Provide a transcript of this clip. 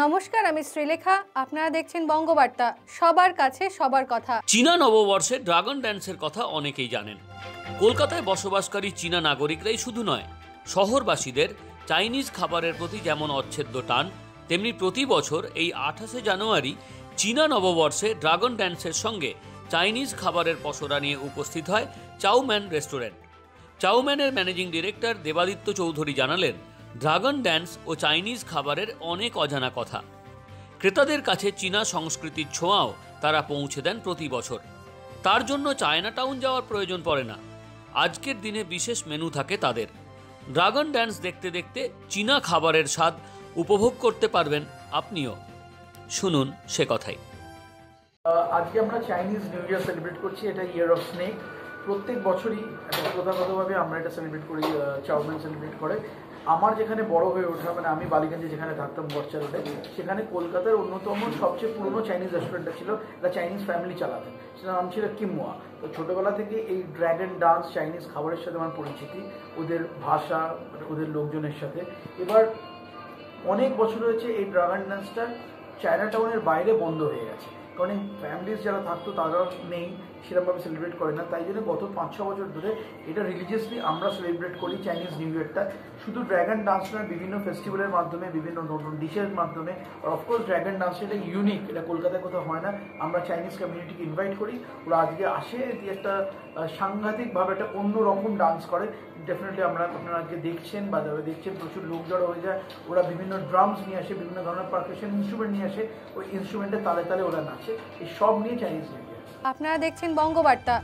নমস্কার, আমি শ্রীলেখা। আপনারা দেখছেন বঙ্গবার্তা, সবার কাছে সবার কথা। চীনা নববর্ষে ড্রাগন ড্যান্সের কথা অনেকেই জানেন। কলকাতায় বসবাসকারী চীনা নাগরিকরাই শুধু নয়, শহরবাসীদের চাইনিজ খাবারের প্রতি যেমন অচ্ছেদ্য টান, তেমনি প্রতি বছর এই 28শে জানুয়ারি চীনা নববর্ষে ড্রাগন ড্যান্সের সঙ্গে চাইনিজ খাবারের পসরা নিয়ে উপস্থিত হয় চাউম্যান রেস্টুরেন্ট। চাউম্যানের ম্যানেজিং ডিরেক্টর দেবাদিত্য চৌধুরী জানালেন, ড্রাগন ড্যান্স ও চাইনিজ খাবারের অনেক অজানা কথা। ক্রেতাদের কাছে চীনা সংস্কৃতির ছোঁয়াও তারা পৌঁছে দেন প্রতি বছর। তার জন্য চায়না টাউন যাওয়ার প্রয়োজন পড়ে না। আজকের দিনে বিশেষ মেনু থাকে তাদের। ড্রাগন ড্যান্স দেখতে দেখতে চীনা খাবারের স্বাদ উপভোগ করতে পারবেন আপনিও। শুনুন সে কথাই। আজকে আমরা চাইনিজ নিউ ইয়ার সেলিব্রেট করছি। এটা ইয়ার অফ স্নেক। প্রত্যেক বছরই প্রথাগতভাবে আমরা এটা সেলিব্রেট করি, চাউম্যান সেলিব্রেট করে। আমার যেখানে বড় হয়ে ওঠা, মানে আমি বালিগঞ্জে যেখানে থাকতাম বর্ষা রোডে, সেখানে কলকাতার অন্যতম সবচেয়ে পুরনো চাইনিজ রেস্টুরেন্টটা ছিল, একটা চাইনিজ ফ্যামিলি চালাতেন, সেটার নাম ছিল কিমওয়া। তো ছোটোবেলা থেকে এই ড্র্যাগন ডান্স, চাইনিজ খাবারের সাথে আমার পরিচিতি, ওদের ভাষা, ওদের লোকজনের সাথে। এবার অনেক বছর হয়েছে এই ড্রাগন ডান্সটা চায়না টাউনের বাইরে বন্ধ হয়ে গেছে, কারণ এই ফ্যামিলিজ যারা থাকতো তারা নেই, সেরকমভাবে সেলিব্রেট করে না। তাই জন্য গত 5-6 বছর ধরে এটা রিলিজিয়াসলি আমরা সেলিব্রেট করি চাইনিজ নিউ ইয়ারটা। শুধু ড্র্যাগন ডান্স নয়, বিভিন্ন ফেস্টিভ্যালের মাধ্যমে, বিভিন্ন নতুন ডিশের মাধ্যমে। আর অফকোর্স ড্র্যাগন ডান্স এটা ইউনিক, এটা কলকাতায় কোথাও হয় না। আমরা চাইনিজ কমিউনিটিকে ইনভাইট করি, ওরা আজকে আসে, দিয়ে একটা সাংঘাতিকভাবে একটা অন্যরকম ডান্স করে। ডেফিনেটলি আপনারা আজকে দেখছেন, বাজারে দেখছেন, প্রচুর লোক জড়ো হয়ে যায়। ওরা বিভিন্ন ড্রামস নিয়ে আসে, বিভিন্ন ধরনের পারকাশন ইনস্ট্রুমেন্ট নিয়ে আসে, ওই ইনস্ট্রুমেন্টের তালে তালে ওরা নাচে। এই সব নিয়ে চাইনিজ নিউ ইয়ার। আপনারা দেখছেন বঙ্গবার্তা।